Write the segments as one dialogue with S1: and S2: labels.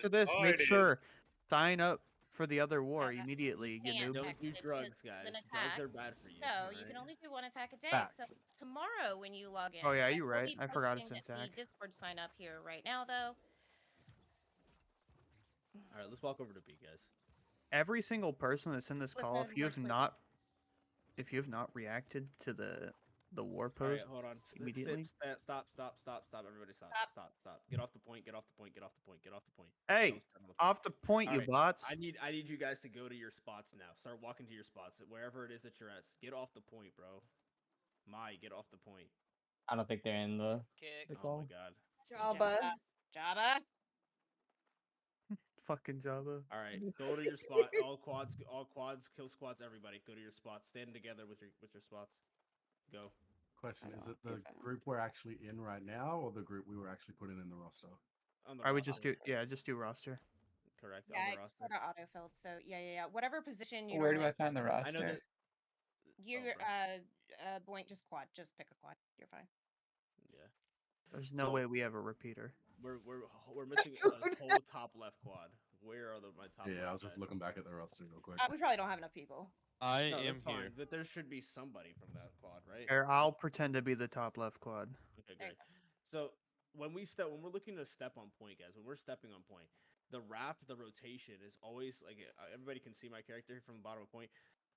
S1: after this, make sure sign up for the other war
S2: You
S1: immediately, you
S2: can't
S1: noobs.
S3: Don't do
S2: actually because
S3: drugs,
S2: it's an
S3: guys. Drugs
S2: attack.
S3: are bad for you.
S2: So you
S3: alright?
S2: can only do one attack a day. So
S4: Facts.
S2: tomorrow when you log in,
S1: Oh yeah,
S2: I
S1: you're
S2: will
S1: right.
S2: be
S1: I forgot
S2: posting
S1: it's
S2: the
S1: intact.
S2: Discord sign up here right now, though.
S3: All right, let's walk over to B, guys.
S1: Every single person that's in this call,
S2: Listen, we're sleeping.
S1: if you have not reacted to the war
S3: All right,
S1: post
S3: hold on.
S1: immediately.
S3: Stop. Everybody stop.
S2: Stop.
S3: Stop. Get off the point. Get off the point. Get off the point. Get off the point.
S1: Hey,
S3: Don't stand on the point.
S1: off the point,
S3: All
S1: you
S3: right.
S1: bots.
S3: I need you guys to go to your spots now. Start walking to your spots, wherever it is that you're at. Get off the point, bro. Get off the point.
S5: I don't think they're in the
S6: Kick.
S3: Oh my
S5: call.
S3: god.
S7: Jabba.
S2: Jabba.
S1: Fucking Java.
S3: All right, go to your spot. All quads, kill squads. Everybody, go to your spots. Stand together with your spots. Go.
S4: Question:
S7: I
S4: Is
S7: don't
S4: it the
S7: give a-
S4: group we're actually in right now, or the group we were actually putting in the roster?
S3: On the
S1: I would
S3: roster.
S1: just do roster.
S3: Correct.
S2: Yeah,
S3: On the
S2: it's
S3: roster.
S2: sort of auto-filled. So yeah. Whatever position you
S7: Where do
S2: normally
S7: I find the
S3: I know
S7: roster?
S3: that.
S2: you're
S3: bro.
S2: Boink, just quad. Just pick a quad. You're fine.
S3: Yeah.
S1: There's no
S3: So-
S1: way we have a repeater.
S3: We're missing a whole top left quad. Where are my top?
S4: Yeah,
S3: left
S4: I was just
S3: guys?
S4: looking back at the roster real quick.
S2: We probably don't have enough people.
S6: I
S3: No,
S6: am
S3: that's fine,
S6: here.
S3: but there should be somebody from that quad, right?
S1: Here, I'll pretend to be the top left quad.
S3: Okay,
S2: There you
S3: great. So when we're looking to step on point, guys, when we're stepping on point, the rotation is always like everybody can see my character from the bottom of point.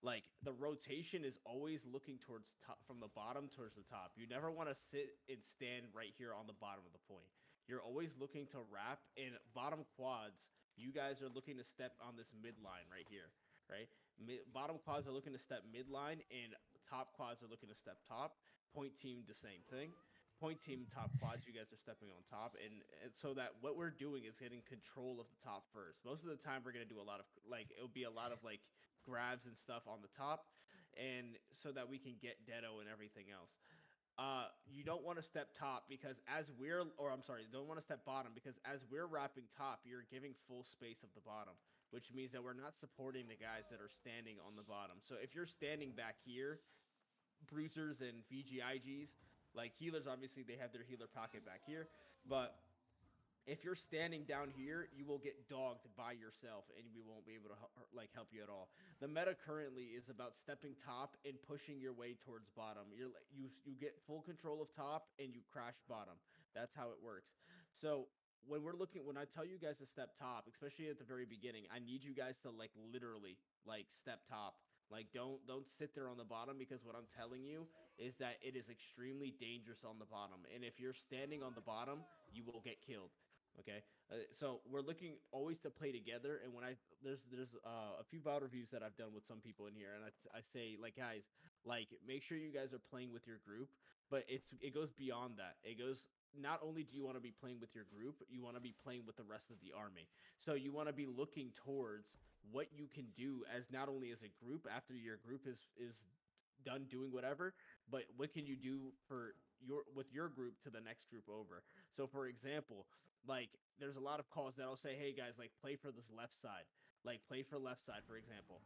S3: Like the rotation is always looking towards top, from the bottom towards the top. You never want to sit and stand right here on the bottom of the point. You're always looking to wrap in bottom quads. You guys are looking to step on this midline right here, right? Bottom quads are looking to step midline, and top quads are looking to step top. Point team, the same thing. Point team, top quads, you guys are stepping on top, and so that what we're doing is getting control of the top first. Most of the time, we're gonna do a lot of it'll be a lot of grabs and stuff on the top, and so that we can get Deado and everything else. You don't want to step top because don't want to step bottom because as we're wrapping top, you're giving full space of the bottom, which means that we're not supporting the guys that are standing on the bottom. So if you're standing back here, bruisers and VGIGs, like healers, obviously they have their healer pocket back here, but if you're standing down here, you will get dogged by yourself, and we won't be able to help you at all. The meta currently is about stepping top and pushing your way towards bottom. You get full control of top and you crash bottom. That's how it works. So when I tell you guys to step top, especially at the very beginning, I need you guys to literally step top. Don't sit there on the bottom because what I'm telling you is that it is extremely dangerous on the bottom. And if you're standing on the bottom, you will get killed. Okay, so we're looking always to play together. And when there's a few VOD reviews that I've done with some people in here, and I say guys, make sure you guys are playing with your group, but it goes beyond that. It goes not only do you want to be playing with your group, you want to be playing with the rest of the army. So you want to be looking towards what you can do as not only as a group after your group is done doing whatever, but what can you do with your group to the next group over. So for example, there's a lot of calls that'll say, hey guys, play for this left side, play for left side, for example,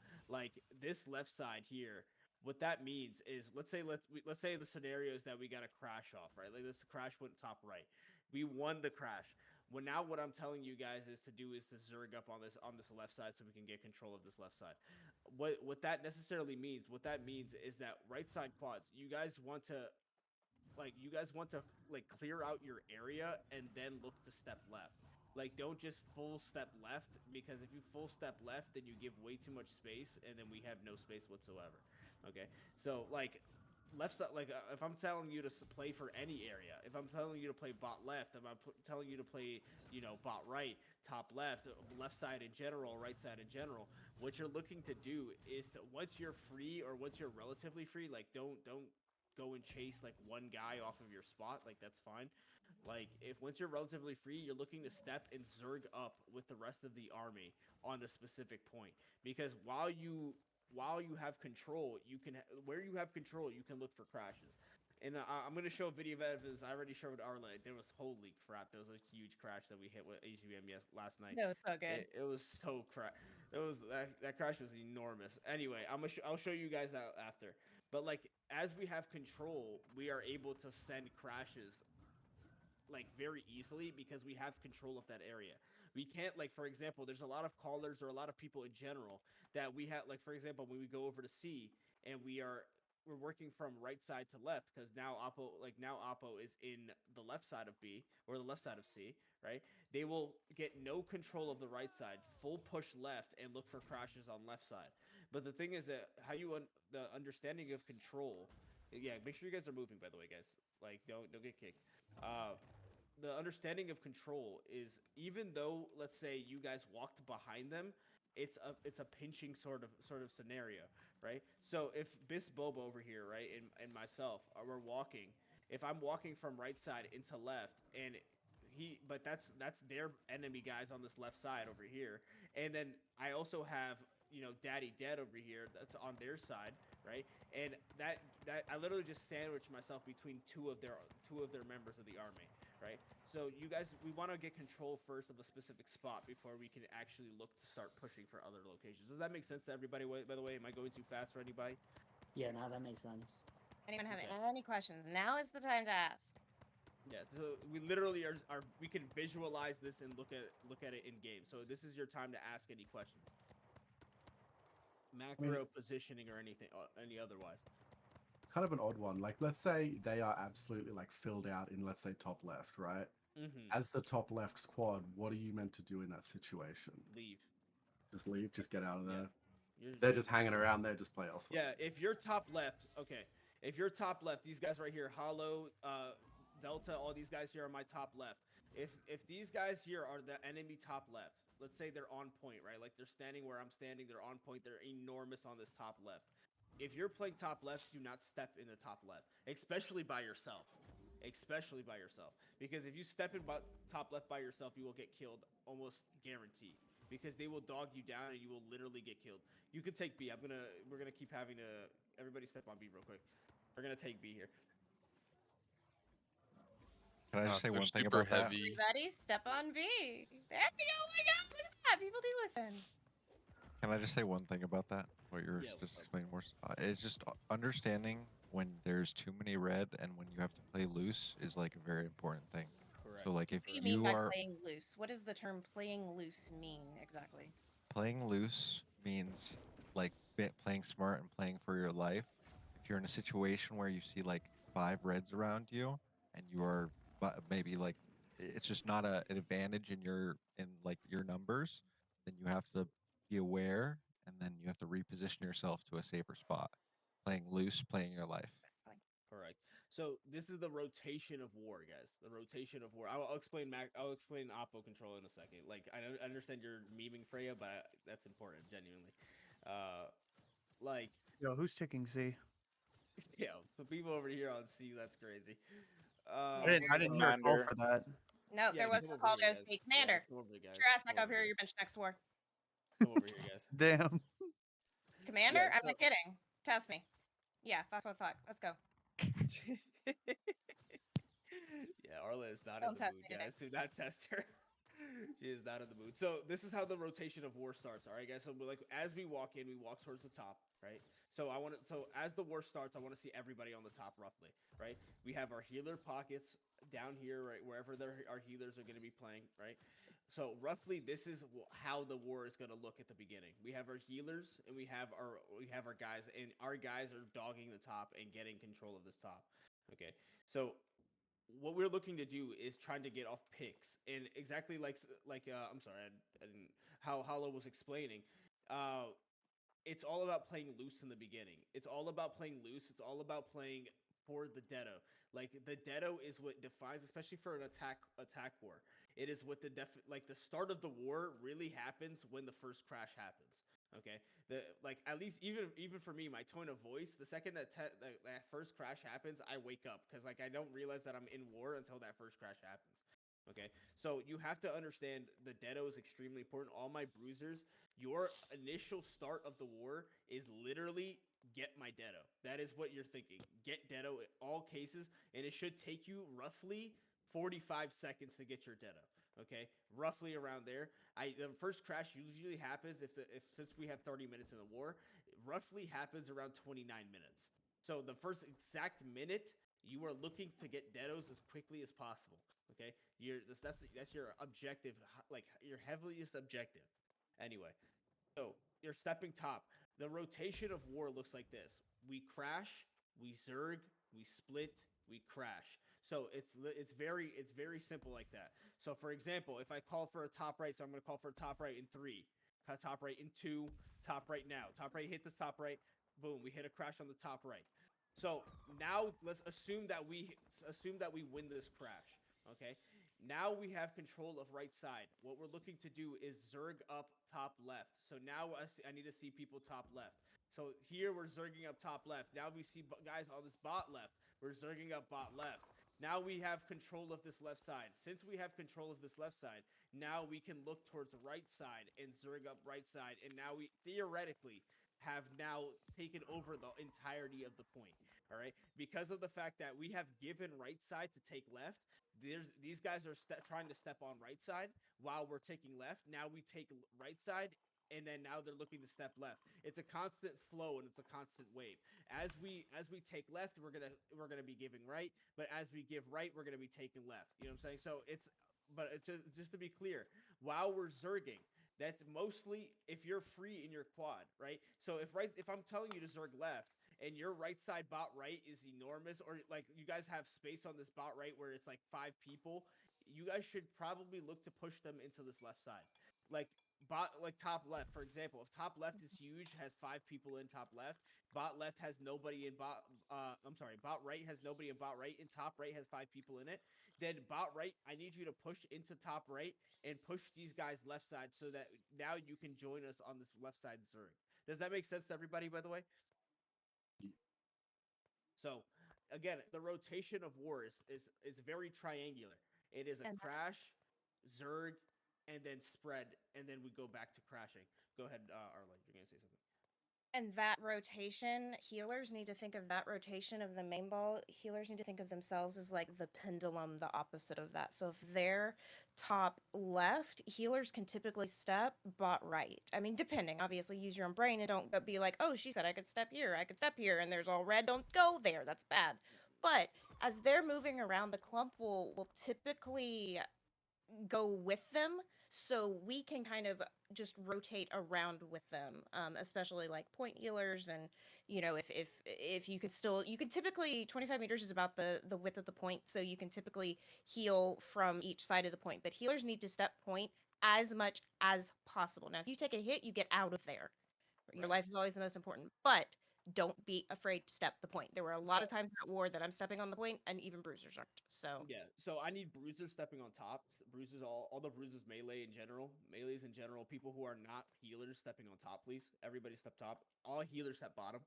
S3: this left side here. What that means is, let's say the scenario is that we got a crash off, right? This crash went top right, we won the crash. Well, now what I'm telling you guys is to zerg up on this left side so we can get control of this left side. What that necessarily means, is that right side quads, you guys want to clear out your area and then look to step left. Don't just full step left, because if you full step left, then you give way too much space, and then we have no space whatsoever. Okay, so left side, if I'm telling you to play for any area, if I'm telling you to play bot left, if I'm telling you to play bot right, top left, left side in general, right side in general, what you're looking to do is once you're free, or once you're relatively free, don't go and chase one guy off of your spot. That's fine. If once you're relatively free, you're looking to step and zerg up with the rest of the army on a specific point, because while you have control, where you have control, you can look for crashes. And I'm going to show a video of this. I already showed Arla. There was, holy crap, there was a huge crash that we hit with AGM last night.
S2: That was so good.
S3: It was so crap. That crash was enormous. Anyway, I'll show you guys that after. But as we have control, we are able to send crashes very easily because we have control of that area. we can't, like, for example, there's a lot of callers or a lot of people in general that we have, like, for example, when we go over to C and we're working from right side to left because now Oppo is in the left side of B or the left side of C, right? They will get no control of the right side, full push left and look for crashes on left side. But the thing is that the understanding of control, yeah, make sure you guys are moving, by the way, guys. Like, don't get kicked. The understanding of control is, even though, let's say, you guys walked behind them, it's a pinching sort of scenario, right? So if Bis Bobo over here, right, and myself we're walking, if I'm walking from right side into left, and but that's their enemy guys on this left side over here, and then I also have, you know, Daddy Dead over here that's on their side, right? And that I literally just sandwiched myself between two of their members of the army, right? So you guys, we want to get control first of a specific spot before we can actually look to start pushing for other locations. Does that make sense to everybody? By the way, am I going too fast for anybody?
S5: Yeah, no, that makes sense.
S2: Anyone have
S3: Okay.
S2: any questions? Now is the time to ask.
S3: Yeah, so we literally are we can visualize this and look at it in game. So this is your time to ask any questions. Macro positioning or anything, any otherwise.
S4: It's kind of an odd one. Like, let's say they are absolutely like filled out in, let's say, top left, right?
S3: Mm-hmm.
S4: As the top left squad, what are you meant to do in that situation?
S3: Leave.
S4: Just leave, just get out of there.
S3: You're,
S4: They're just hanging around there, just play elsewhere.
S3: yeah, if you're top left, okay. If you're top left, these guys right here, Hollow, Delta, all these guys here are my top left. If these guys here are the enemy top left, let's say they're on point, right? Like they're standing where I'm standing, they're on point, they're enormous on this top left. If you're playing top left, do not step in the top left, especially by yourself. Especially by yourself. Because if you step in top left by yourself, you will get killed almost guaranteed. Because they will dog you down and you will literally get killed. You could take B. We're gonna keep having to. Everybody step on B real quick. We're gonna take B here.
S6: Can I just say
S7: They're
S6: one thing
S7: super
S6: about that?
S7: heavy.
S2: Everybody, step on B. There we go. Oh my God, look at that. People do listen.
S6: Can I just say one thing about that? What you're
S3: Yeah,
S6: just
S3: what's up?
S6: explaining more. It's just understanding when there's too many red and when you have to play loose is like a very important thing.
S3: Correct.
S6: So like if
S2: What do you mean
S6: you
S2: by
S6: are
S2: playing loose? What does the term playing loose mean exactly?
S6: playing loose means like playing smart and playing for your life. If you're in a situation where you see like 5 reds around you and you are maybe like it's just not an advantage in like your numbers, then you have to be aware and then you have to reposition yourself to a safer spot. Playing loose, playing your life.
S3: Correct. So this is the rotation of war, guys. The rotation of war. I'll explain I'll explain Oppo control in a second. Like I understand you're memeing Freya, but that's important, genuinely. Like
S1: Yo, who's ticking C?
S3: yeah, the people over here on C, that's crazy.
S1: I didn't hear a call
S7: Commander.
S1: for that.
S2: No,
S3: Yeah,
S2: there was
S3: come
S2: no
S3: over
S2: call
S3: here,
S2: to
S3: guys.
S2: speak.
S3: Yeah,
S2: Commander,
S3: come over here, guys.
S2: get your ass back
S3: Come
S2: up
S3: over
S2: here.
S3: here.
S2: Your bench next war.
S3: Come over here, guys.
S1: Damn.
S2: Commander,
S3: Yeah,
S2: I'm not kidding. Test me. Yeah, that's what I thought. Let's go.
S3: Yeah, Arla is not
S2: Don't
S3: in the
S2: test
S3: mood,
S2: me today.
S3: guys. Do not test her. She is not in the mood. So this is how the rotation of war starts. All right, guys. So like as we walk in, we walk towards the top, right? So as the war starts, I want to see everybody on the top roughly, right? We have our healer pockets down here, right, wherever our healers are going to be playing, right? So roughly, this is how the war is going to look at the beginning. We have our healers and we have our guys, and our guys are dogging the top and getting control of this top. Okay, so what we're looking to do is trying to get off picks, and exactly like I'm sorry, I didn't how Hollow was explaining. It's all about playing loose in the beginning. It's all about playing loose. It's all about playing for the Dedo. Like the Dedo is what defines, especially for an attack war. It is what the start of the war really happens when the first crash happens. Okay, at least even for me, my tone of voice, the second that first crash happens, I wake up because like I don't realize that I'm in war until that first crash happens. Okay, so you have to understand the Dedo is extremely important. All my bruisers, your initial start of the war is literally get my Dedo. That is what you're thinking. Get Dedo in all cases, and it should take you roughly 45 seconds to get your Dedo. Okay, roughly around there. The first crash usually happens if since we have 30 minutes in the war, it roughly happens around 29 minutes. So the first exact minute You are looking to get deados as quickly as possible. Okay, that's your objective, like your heaviest objective. Anyway, so you're stepping top. The rotation of war looks like this: we crash, we zerg, we split, we crash. So it's very simple like that. So for example, if I call for a top right, so I'm going to call for a top right in 3, top right in 2, top right now. Top right hit the top right. Boom, we hit a crash on the top right. So now let's assume that we win this crash. Okay. Now we have control of right side. What we're looking to do is zerg up top left. So now I need to see people top left. So here we're zerging up top left. Now we see guys on this bot left. We're zerging up bot left. Now we have control of this left side. Since we have control of this left side, now we can look towards the right side and zerg up right side. And now we theoretically have now taken over the entirety of the point. All right. Because of the fact that we have given right side to take left, these guys are trying to step on right side while we're taking left. Now we take right side, and then now they're looking to step left. It's a constant flow and it's a constant wave. As we take left, we're gonna be giving right, but as we give right, we're gonna be taking left. You know what I'm saying? So it's just to be clear, while we're zerging, that's mostly if you're free in your quad, right? So if I'm telling you to zerg left, and your right side bot right is enormous, or like you guys have space on this bot right where it's like 5 people, you guys should probably look to push them into this left side. Like top left, for example, if top left is huge, has 5 people in top left, bot left has nobody in bot right has nobody in bot right, and top right has 5 people in it, then bot right, I need you to push into top right and push these guys left side so that now you can join us on this left side zerg. Does that make sense to everybody, by the way? So, again, the rotation of war is very triangular. It is a
S2: And
S3: crash, zerg, and then spread, and then we go back to crashing. Go ahead, Arla. You're gonna say something.
S2: And that rotation, healers need to think of that rotation of the main ball. Healers need to think of themselves as like the pendulum, the opposite of that. So if they're top left, healers can typically step bot right. I mean, depending, obviously, use your own brain and don't be like, oh, she said I could step here, and there's all red. Don't go there. That's bad. But as they're moving around, the clump will typically go with them, so we can kind of just rotate around with them, especially like point healers. And if you could typically 25 meters is about the width of the point, so you can typically heal from each side of the point, but healers need to step point as much as possible. Now if you take a hit, you get out of there. Your
S3: Right.
S2: life is always the most important, but don't be afraid to step the point. There were a lot of times in that war that I'm stepping on the point and even bruisers aren't. So
S3: Yeah, so I need bruisers stepping on top. Bruisers, all the bruisers, melees in general. People who are not healers stepping on top, please. Everybody step top. All healers step bottom.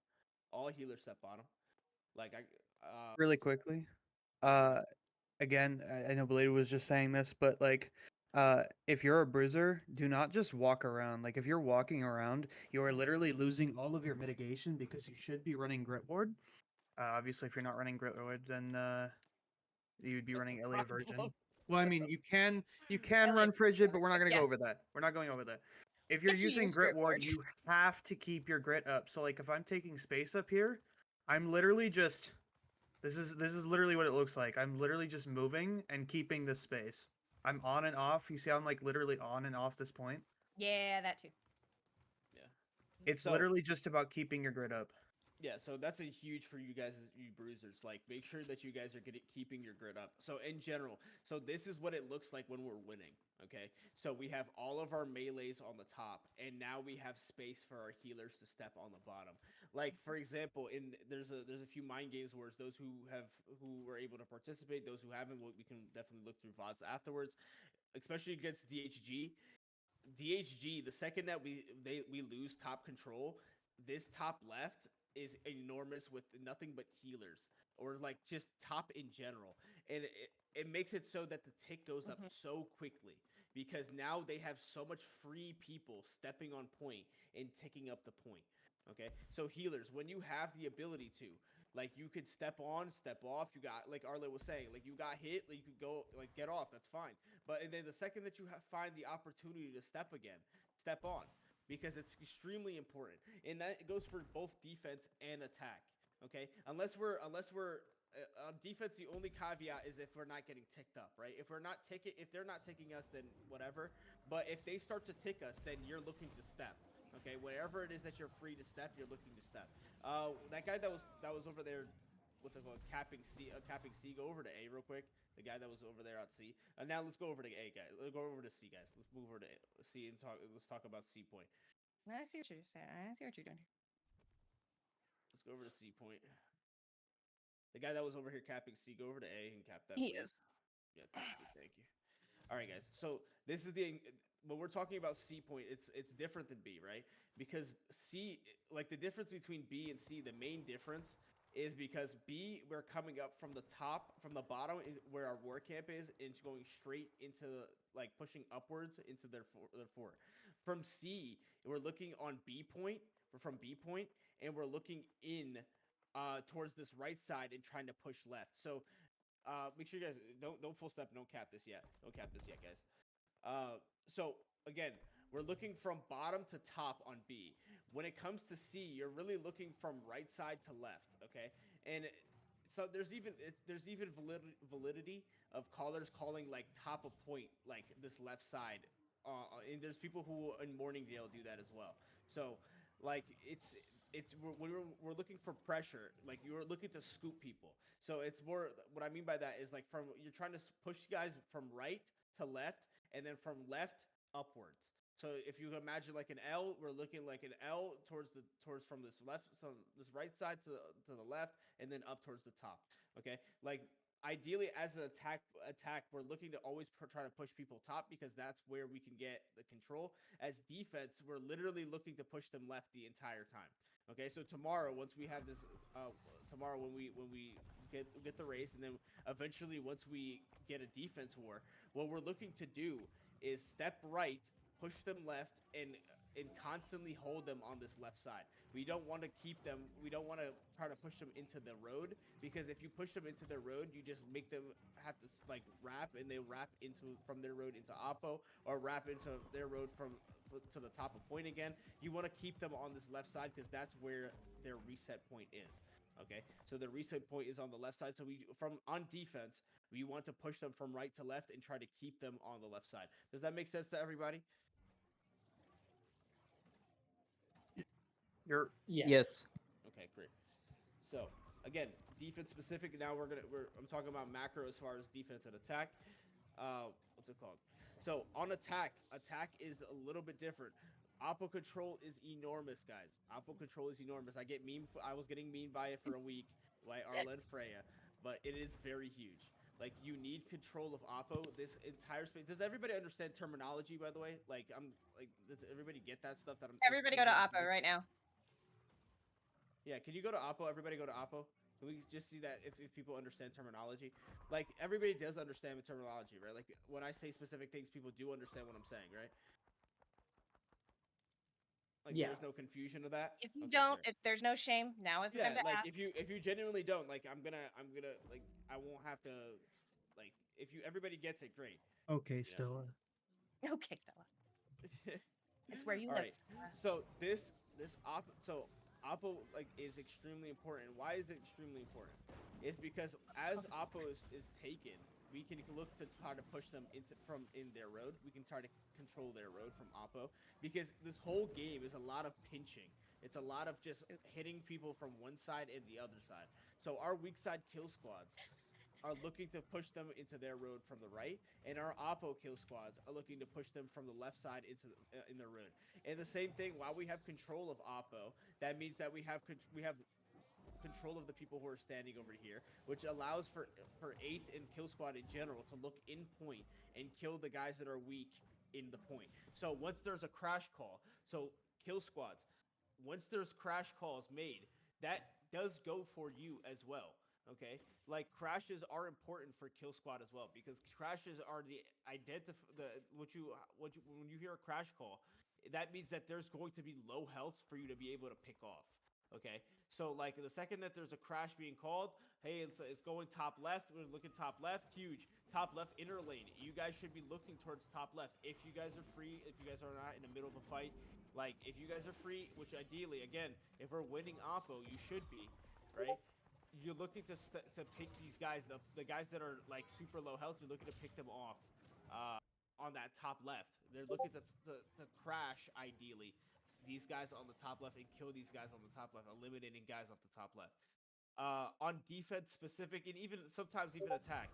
S3: All healers step bottom. Like
S1: Really quickly. Again, I know Blade was just saying this, but like, if you're a bruiser, do not just walk around. Like, if you're walking around, you are literally losing all of your mitigation because you should be running Grit Ward. Obviously, if you're not running Grit Ward, then you'd be
S3: That's
S1: running
S3: a
S1: LA Virgin.
S3: problem.
S1: Well, I mean, you can
S2: LA
S1: run Frigid, but
S2: Virgin,
S1: we're not going to
S2: yeah.
S1: go over that. We're not going over that. If you're
S2: If you
S1: using
S2: use
S1: Grit
S2: Grit
S1: Ward,
S2: Ward.
S1: you have to keep your grit up. So, like, if I'm taking space up here, I'm literally just. This is literally what it looks like. I'm literally just moving and keeping this space. I'm on and off. You see, I'm like literally on and off this point.
S2: Yeah, that too.
S3: Yeah.
S1: It's
S3: So-
S1: literally just about keeping your grit up.
S3: Yeah, so that's a huge for you guys, you bruisers. Like, make sure that you guys are keeping your grit up. So in general, so this is what it looks like when we're winning. Okay, so we have all of our melees on the top, and now we have space for our healers to step on the bottom. Like for example, there's a few mind games wars. Those who were able to participate, those who haven't, we can definitely look through VODs afterwards, especially against DHG. DHG, the second that we lose top control, this top left is enormous with nothing but healers, or like just top in general, and it makes it so that the tick goes up so quickly because now they have so much free people stepping on point and ticking up the point. Okay, so healers, when you have the ability to, like, you could step on, step off. You got, like Arla was saying, like, you got hit, like, you could go, like, get off. That's fine. But and then the second that you find the opportunity to step again, step on, because it's extremely important, and that goes for both defense and attack. Okay, unless we're on defense, the only caveat is if we're not getting ticked up, right? If they're not ticking us, then whatever. But if they start to tick us, then you're looking to step. Okay, wherever it is that you're free to step, you're looking to step. That guy that was over there, what's it called, capping C. Go over to A real quick. The guy that was over there at C. And now let's go over to A, guys. Let's go over to C, guys. Let's move over to C and let's talk about C point.
S2: I see what you're saying. I see what you're doing here.
S3: Let's go over to C point. The guy that was over here capping C, go over to A and cap that.
S2: He
S3: please.
S2: is.
S3: Yeah, thank you. All right, guys. So this is when we're talking about C point, it's different than B, right? Because C, like the difference between B and C, the main difference is because B, we're coming up from the top, from the bottom where our war camp is, and going straight into like pushing upwards into their fort. From C, we're looking on B point. We're from B point, and we're looking in towards this right side and trying to push left. So make sure you guys don't full step, don't cap this yet. Don't cap this yet, guys. So again, we're looking from bottom to top on B. When it comes to C, you're really looking from right side to left, okay? And so there's even validity of callers calling like top of point, like this left side. And there's people who in Morningdale do that as well. So like we're looking for pressure, like you're looking to scoop people. So it's more, what I mean by that is like you're trying to push guys from right to left, and then from left upwards. So if you imagine like an L, we're looking like an L towards from this right side to the left, and then up towards the top. Okay, like ideally as an attack, we're looking to always try to push people top, because that's where we can get the control. As defense, we're literally looking to push them left the entire time. Okay, so tomorrow, once we have this, tomorrow when we get the race, and then eventually once we get a defense war, what we're looking to do is step right, push them left, and constantly hold them on this left side. We don't want to keep them. We don't want to try to push them into the road, because if you push them into the road, you just make them have to like wrap, and they wrap from their road into Oppo, or wrap into their road to the top of point again. You want to keep them on this left side, because that's where their reset point is. Okay, so the reset point is on the left side. So on defense, we want to push them from right to left and try to keep them on the left side. Does that make sense to everybody?
S5: Yes.
S3: Okay, great. So again, defense specific. Now I'm talking about macro as far as defense and attack. What's it called? So on attack is a little bit different. Oppo control is enormous, guys. Oppo control is enormous. I was getting memed by it for a week by Arlen Freya, but it is very huge. Like, you need control of Oppo. This entire space. Does everybody understand terminology, by the way? Like, does everybody get that stuff that I'm?
S2: Everybody go to Oppo right now.
S3: Yeah, can you go to Oppo? Everybody go to Oppo. Can we just see that if people understand terminology? Like, everybody does understand the terminology, right? Like, when I say specific things, people do understand what I'm saying, right? Like,
S5: Yeah.
S3: there's no confusion of that.
S2: If you
S3: Okay,
S2: don't,
S3: fair.
S2: there's no shame. Now is the time to
S3: like
S2: ask.
S3: if you genuinely don't, like I'm gonna like I won't have to, like, if everybody gets it, great.
S1: Okay,
S3: Yeah.
S1: Stella.
S2: Okay, Stella. It's where you
S3: All
S2: live.
S3: right.
S2: Stella.
S3: So Oppo like is extremely important. Why is it extremely important? It's because as Oppo is taken, we can look to try to push them from their road. We can try to control their road from Oppo, because this whole game is a lot of pinching. It's a lot of just hitting people from one side and the other side. So our weak side kill squads are looking to push them into their road from the right, and our Oppo kill squads are looking to push them from the left side in their road. And the same thing, while we have control of Oppo, that means that we have control of the people who are standing over here, which allows for 8 and kill squad in general to look in point and kill the guys that are weak in the point. So once there's a crash call, so kill squads, once there's crash calls made, that does go for you as well. Okay, like crashes are important for kill squad as well, because crashes are when you hear a crash call, that means that there's going to be low health for you to be able to pick off. Okay, so like the second that there's a crash being called, hey, it's going top left. We're looking top left, huge top left inner lane. You guys should be looking towards top left. If you guys are free, if you guys are not in the middle of a fight, like if you guys are free, which ideally, again, if we're winning Oppo, you should be, right? you're looking to pick these guys, the guys that are like super low health. You're looking to pick them off on that top left. They're looking to crash ideally these guys on the top left and kill these guys on the top left, eliminating guys off the top left. On defense specific and even sometimes even attack.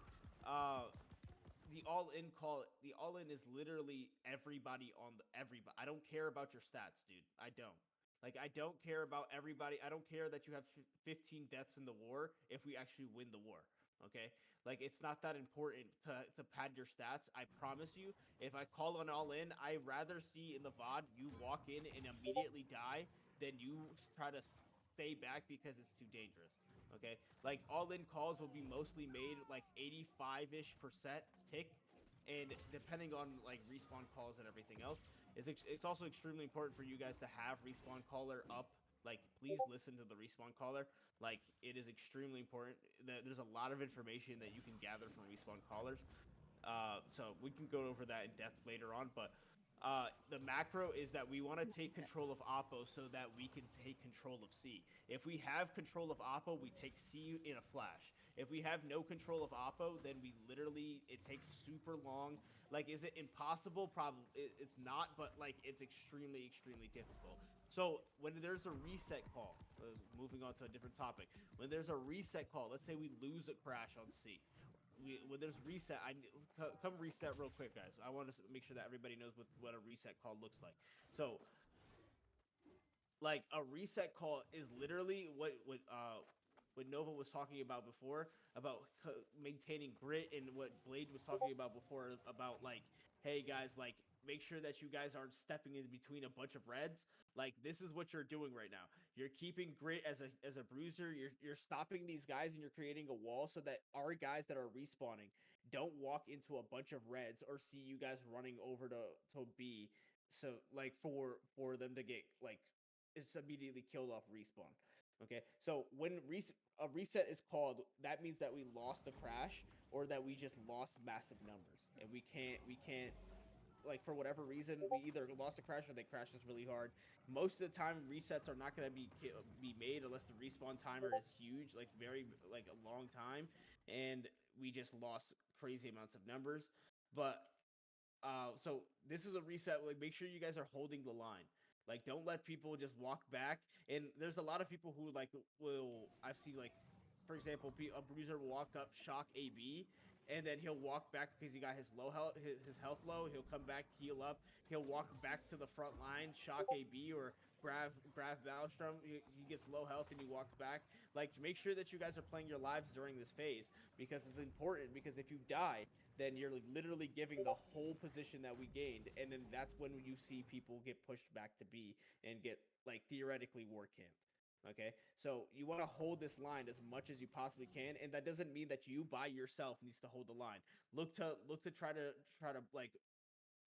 S3: The all-in call, the all-in is literally everybody on the everybody. I don't care about your stats, dude. I don't. Like I don't care about everybody. I don't care that you have 15 deaths in the war if we actually win the war. Okay? Like it's not that important to pad your stats. I promise you, if I call an all-in, I rather see in the VOD you walk in and immediately die than you try to stay back because it's too dangerous. Okay, like all-in calls will be mostly made like 85-ish% tick, and depending on like respawn calls and everything else, it's also extremely important for you guys to have respawn caller up. Like, please listen to the respawn caller. Like, it is extremely important. There's a lot of information that you can gather from respawn callers. So we can go over that in depth later on, but the macro is that we want to take control of Oppo so that we can take control of C. If we have control of Oppo, we take C in a flash. If we have no control of Oppo, then we literally, it takes super long. Like, is it impossible? Probably, it's not, but like, it's extremely, extremely difficult. So when there's a reset call, moving on to a different topic, when there's a reset call, let's say we lose a crash on C. When there's reset, come reset real quick, guys. I want to make sure that everybody knows what a reset call looks like. So, like a reset call is literally what Nova was talking about before about maintaining grit, and what Blade was talking about before about like, hey guys, like make sure that you guys aren't stepping in between a bunch of reds. Like this is what you're doing right now. You're keeping grit as a bruiser. You're stopping these guys and you're creating a wall so that our guys that are respawning don't walk into a bunch of reds or see you guys running over to B. So like for them to get like it's immediately killed off respawn. Okay, so when a reset is called, that means that we lost the crash or that we just lost massive numbers, and we can't like for whatever reason we either lost a crash or they crashed us really hard. Most of the time resets are not going to be made unless the respawn timer is huge, like very like a long time, and we just lost crazy amounts of numbers. But so this is a reset. Like make sure you guys are holding the line. Like don't let people just walk back. And there's a lot of people who like will I've seen like for example, a bruiser will walk up, shock AB, and then he'll walk back because he got his low health, his health low. He'll come back, heal up. He'll walk back to the front line, shock AB or grab Maelstrom. He gets low health and he walks back. Like make sure that you guys are playing your lives during this phase because it's important. Because if you die, then you're like literally giving the whole position that we gained, and then that's when you see people get pushed back to B and get like theoretically war camped. Okay, so you want to hold this line as much as you possibly can, and that doesn't mean that you by yourself needs to hold the line. Look to try to like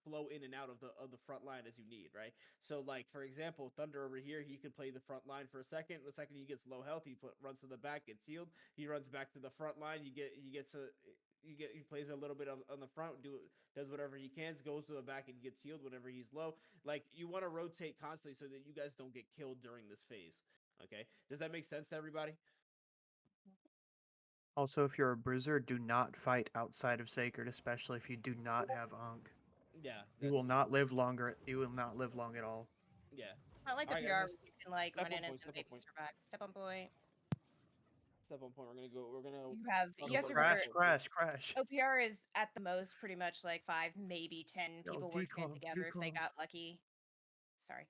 S3: flow in and out of the front line as you need, right? So like for example, Thunder over here, he could play the front line for a second. The second he gets low health, runs to the back, gets healed. He runs back to the front line. He plays a little bit on the front, does whatever he can, goes to the back and gets healed whenever he's low. Like you want to rotate constantly so that you guys don't get killed during this phase. Okay, does that make sense to everybody?
S1: Also, if you're a bruiser, do not fight outside of Sacred, especially if you do not have Unk.
S3: Yeah,
S1: You will not live longer. You will not live long at all.
S3: Yeah.
S2: It's not like a
S3: Alright,
S2: PR
S3: guys,
S2: where
S3: let's
S2: you can like
S3: step
S2: run
S3: on
S2: in
S3: point,
S2: and
S3: step on
S2: maybe
S3: point.
S2: survive. Step on point.
S3: Step on point. We're gonna.
S2: You have
S3: talk
S2: you have
S3: about
S2: to
S3: the
S1: Crash,
S2: remember
S3: point.
S1: crash.
S2: OPR is at the most pretty much like 5, maybe 10
S1: Yo,
S2: people working
S1: declump,
S2: together if they
S1: declump.
S2: got lucky. Sorry.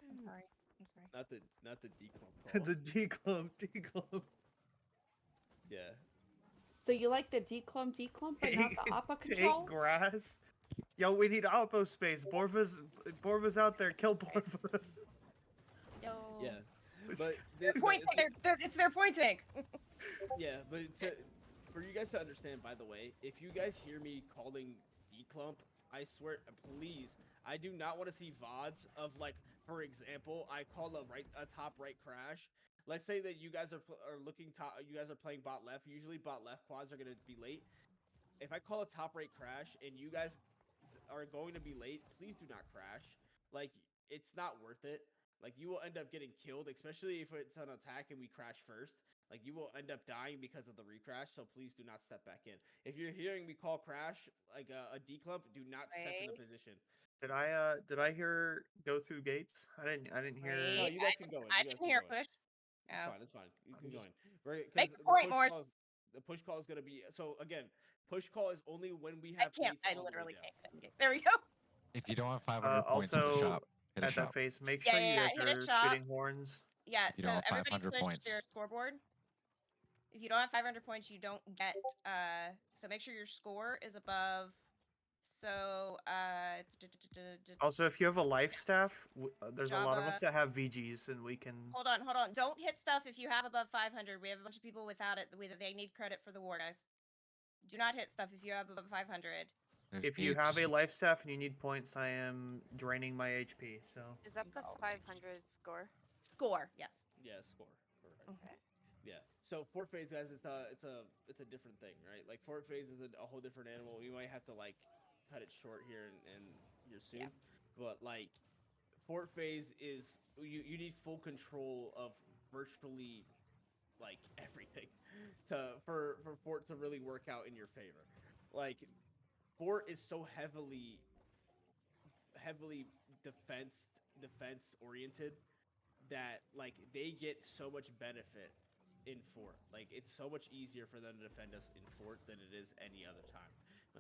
S2: I'm sorry. I'm sorry.
S3: not the declump call.
S1: The declump, declump.
S3: Yeah.
S7: So you like the declump, but not the Appa control?
S1: Take grass. Yo, we need Oppo space. Borva's out there. Kill Borva.
S2: Yo.
S3: Yeah. But
S2: They're pointing. It's their pointing.
S3: yeah, but for you guys to understand, by the way, if you guys hear me calling declump, I swear, please, I do not want to see VODs of like, for example, I call a top right crash. Let's say that you guys are looking top, you guys are playing bot left. Usually bot left quads are gonna be late. If I call a top right crash and you guys are going to be late, please do not crash. Like it's not worth it. Like you will end up getting killed, especially if it's an attack and we crash first. Like you will end up dying because of the recrash. So please do not step back in. If you're hearing me call crash like a declump, do not step in the
S2: Wait.
S3: position.
S1: Did I hear go through gates? I didn't hear.
S3: No,
S2: Wait,
S3: you guys can go in.
S2: I
S3: You guys
S2: didn't
S3: can
S2: hear
S3: go in.
S2: push.
S3: It's
S2: Oh.
S3: fine. It's fine. You
S1: I'm
S3: can go
S1: just-
S3: in.
S2: Make
S3: Because
S2: the point, Morse.
S3: the push call is gonna be so again. Push call is only when we
S2: I
S3: have
S2: can't.
S3: gates
S2: I
S3: all the way
S2: literally
S3: down.
S2: can't. click the gate. There we go.
S6: If you don't have 500 points, hit a
S1: Also,
S6: shop. Hit a
S1: at that
S6: shop.
S1: face, make
S2: Yeah,
S1: sure
S2: yeah,
S1: you
S2: yeah,
S1: guys
S2: hit a
S1: are
S2: shop.
S1: shooting horns.
S2: Yeah.
S6: If you
S2: So
S6: don't have
S2: everybody
S6: 500
S2: push
S6: points.
S2: your scoreboard. If you don't have 500 points, you don't get. So make sure your score is above. So
S1: Also, if you have a life staff, there's a lot of
S2: Java.
S1: us that have VGs, and we can.
S2: Hold on. Don't hit stuff if you have above 500. We have a bunch of people without it. They need credit for the war, guys. Do not hit stuff if you have above 500.
S6: There's
S1: If you have a
S6: gates.
S1: life staff and you need points, I am draining my HP. So
S8: Is that the
S2: No.
S8: 500 score?
S2: Score, yes.
S3: Yeah, score. Correct.
S2: Okay.
S3: Yeah. So fort phase, guys, it's a different thing, right? Like fort phase is a whole different animal. We might have to like cut it short here and you're soon, but like fort phase is you need full control of virtually like everything for fort to really work out in your favor. Like fort is so heavily defense oriented that like they get so much benefit in fort. Like it's so much easier for them to defend us in fort than it is any other time.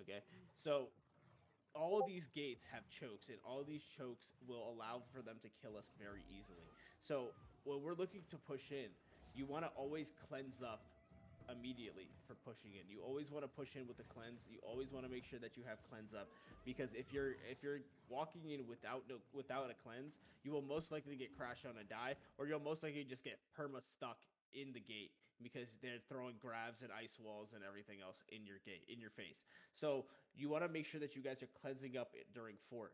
S3: Okay, so all of these gates have chokes, and all of these chokes will allow for them to kill us very easily. So when we're looking to push in, you want to always cleanse up immediately for pushing in. You always want to push in with the cleanse. You always want to make sure that you have cleanse up, because if you're walking in without a cleanse, you will most likely get crashed on a die, or you'll most likely just get perma stuck in the gate because they're throwing grabs and ice walls and everything else in your face. So you want to make sure that you guys are cleansing up during fort.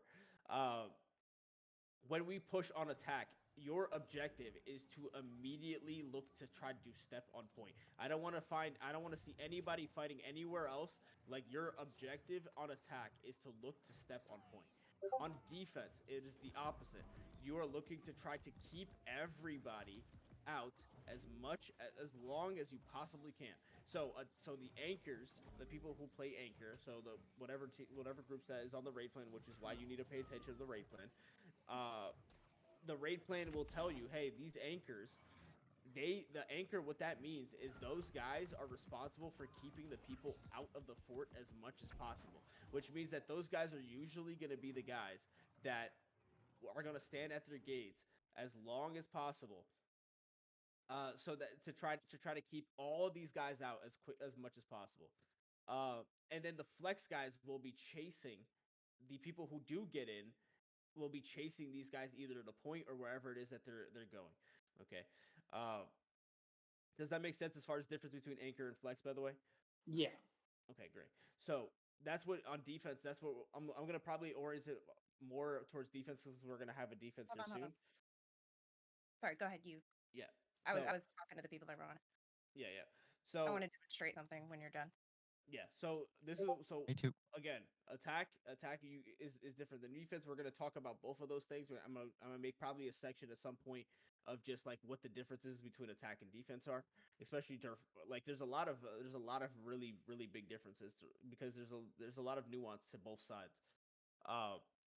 S3: When we push on attack, your objective is to immediately look to try to do step on point. I don't want to see anybody fighting anywhere else. Like your objective on attack is to look to step on point. On defense, it is the opposite. You are looking to try to keep everybody out as long as you possibly can. So the anchors, the people who play anchor, so the whatever groups that is on the raid plan, which is why you need to pay attention to the raid plan. The raid plan will tell you, hey, these anchors, the anchor, what that means is those guys are responsible for keeping the people out of the fort as much as possible, which means that those guys are usually going to be the guys that are going to stand at their gates as long as possible, so that to try to keep all of these guys out as much as possible. And then the flex guys will be chasing the people who do get in, will be chasing these guys either to the point or wherever it is that they're going. Okay. Does that make sense as far as difference between anchor and flex, by the way?
S5: Yeah.
S3: Okay, great. So that's what on defense. That's what I'm gonna probably orient it more towards defense because we're gonna have a defense
S2: Hold
S3: here
S2: on.
S3: soon.
S2: Sorry, go ahead. You.
S3: Yeah.
S2: I
S3: So,
S2: was talking to the people that were on it.
S3: yeah.
S2: I
S3: So
S2: want to demonstrate something when you're done.
S3: yeah. So this is so
S6: Me too.
S3: again, attack is different than defense. We're gonna talk about both of those things. I'm gonna make probably a section at some point of just like what the differences between attack and defense are, especially like there's a lot of really big differences because there's a lot of nuance to both sides.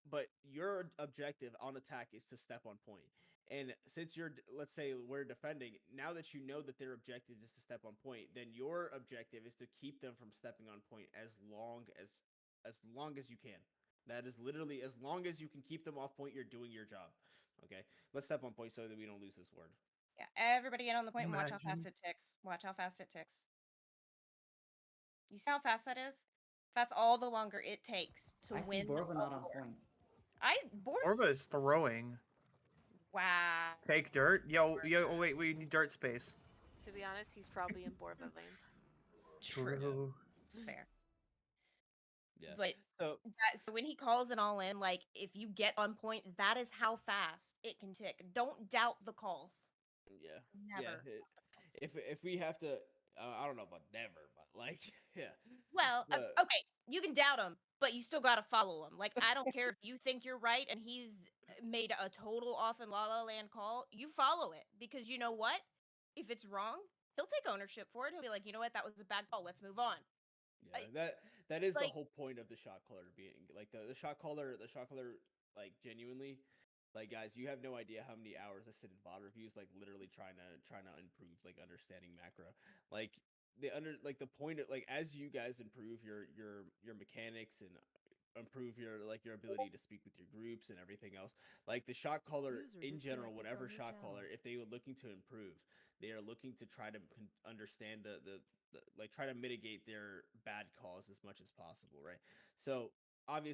S3: But your objective on attack is to step on point. And since let's say we're defending, now that you know that their objective is to step on point, then your objective is to keep them from stepping on point as long as you can. That is literally as long as you can keep them off point, you're doing your job. Okay, let's step on point so that we don't lose this word.
S2: Yeah, everybody get on the point and watch how fast
S1: Imagine.
S2: it ticks. Watch how fast it ticks. You see how fast that is? That's all the longer it takes to
S5: I see
S2: win.
S5: Borva
S2: a
S5: not on
S2: war.
S5: point.
S1: Orva is throwing.
S2: Wow.
S1: Take dirt. Yo. Oh wait, we need dirt space.
S8: To be honest, he's probably in Borva lane.
S2: True. It's fair.
S3: Yeah.
S2: But
S3: So
S2: so when he calls it all in, like if you get on point, that is how fast it can tick. Don't doubt the calls.
S3: yeah.
S2: Never.
S3: Yeah.
S2: doubt the calls.
S3: If we have to, I don't know about never, but like yeah.
S2: Well,
S3: the-
S2: okay, you can doubt him, but you still got to follow him. Like I don't care if you think you're right and he's made a total off in La La Land call, you follow it because you know what? If it's wrong, he'll take ownership for it. He'll be like, you know what, that was a bad call. Let's move on.
S3: Yeah, that is the
S2: like-
S3: whole point of the shot caller being like the shot caller like genuinely like guys, you have no idea how many hours I sit in VOD reviews like literally trying to improve like understanding macro. Like the point of like as you guys improve your mechanics and improve your ability to speak with your groups and everything else, like the shot caller
S9: User
S3: in general,
S9: disconnected
S3: whatever
S9: from your
S3: shot
S9: channel.
S3: caller, if they were looking to improve, they are looking to try to understand the like try to mitigate their bad calls as much as possible, right? So obviously